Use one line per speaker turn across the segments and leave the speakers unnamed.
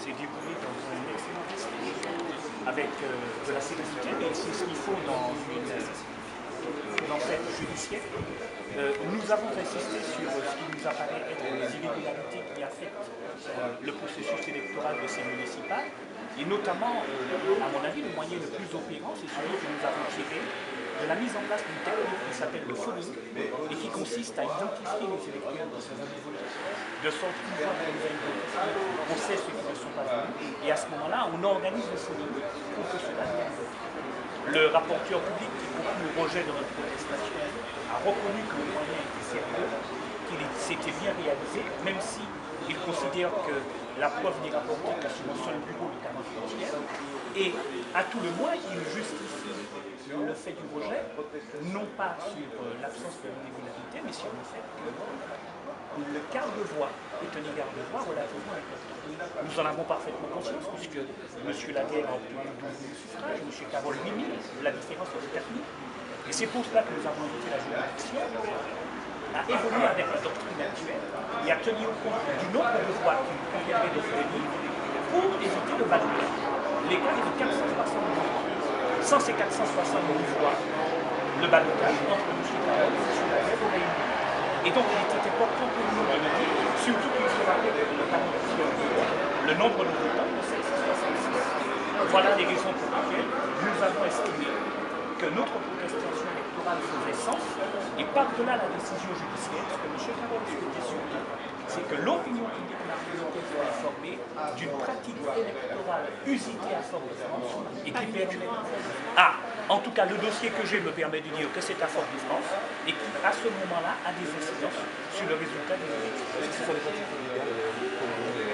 s'est déroulé dans un excellent esprit, avec de la sérénité, mais c'est ce qu'il faut dans cette judiciaire. Nous avons insisté sur ce qui nous apparaît être les irrégularités qui affectent le processus électoral de ces municipales, et notamment, à mon avis, le moyen le plus opérant, c'est celui que nous avons tiré de la mise en place d'une technique qui s'appelle le phoning et qui consiste à identifier les électeurs de sorte qu'une fois qu'on les a identifiés, on sait ceux qui ne sont pas venus, et à ce moment-là, on organise le phoning pour que cela vienne. Le rapporteur public qui conclut le rejet de notre protestation a reconnu que le moyen était sérieux, qu'il s'était bien réalisé, même si il considère que la preuve n'est rapportée que sur un seul bureau de Camargue entière, et à tout le moins, il justifie le fait du rejet, non pas sur l'absence de régularité, mais sur le fait que le quart de voix est un égard de voix relativement important. Nous en avons parfaitement conscience, puisque M. Laguerre a obtenu 12 000 suffrages, M. Carole 8 000, la différence est 4 000. Et c'est pour cela que nous avons invité la juridiction à évoluer avec la doctrine actuelle et à tenir compte du nombre de voix qui nous conviendrait de fournir pour éviter le balotage. L'écart est de 460 voix. Sans ces 460 voix, le balotage entre M. Carole et M. Laguerre aurait eu. Et donc il était important pour nous de le dire, surtout qu'il se rappelle que le nombre de votants de 766. Voilà les raisons pour lesquelles nous avons estimé que notre protestation électorale faisait sens, et par-delà la décision judiciaire, ce que M. Carole souhaitait surtout, c'est que l'opinion publique martiniquaise soit informée d'une pratique électorale usitée à Fort-de-France et qui permet... en tout cas, le dossier que j'ai me permet de dire que c'est à Fort-de-France et qui, à ce moment-là, a des incidences sur le résultat des élections.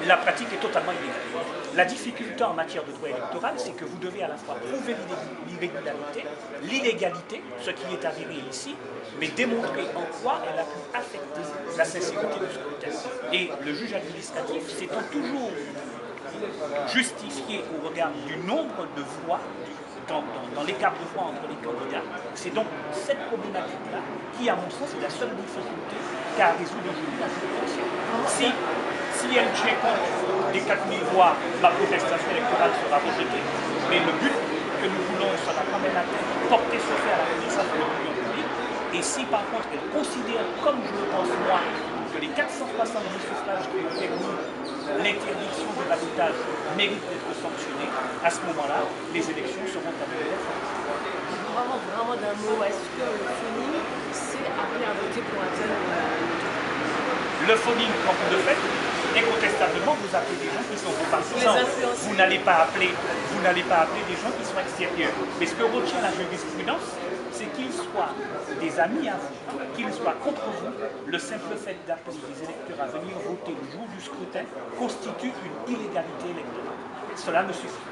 La pratique est totalement illégale. La difficulté en matière de droit électoral, c'est que vous devez à la fois prouver l'irrégularité, l'illégalité, ce qui est avéré ici, mais démontrer en quoi elle a pu affecter la sincérité du scrutin. Et le juge administratif s'étant toujours justifié au regard du nombre de voix, dans l'écart de voix entre les candidats, c'est donc cette problématique-là qui, à mon sens, est la seule difficulté qu'a à résoudre aujourd'hui la situation. Si elle tient compte des 4 000 voix, ma protestation électorale sera rejetée. Mais le but que nous voulons sera quand même atteint, porter ce fait à la connaissance de l'opinion publique. Et si par contre elle considère, comme je le pense moi, que les 470 suffrages qui ont permis l'interdiction du balotage méritent d'être sanctionnés, à ce moment-là, les élections seront annulées.
Vraiment d'un mot, est-ce que le phoning, c'est appelé à voter pour un tel
Le phoning, quand vous le faites, incontestablement, vous appelez des gens qui sont vos partisans. Vous n'allez pas appeler des gens qui sont extérieurs. Mais ce que retient la jurisprudence, c'est qu'ils soient des amis à vous, qu'ils soient contre vous, le simple fait d'appeler les électeurs à venir voter le jour du scrutin constitue une illégalité électorale. Cela me suffit.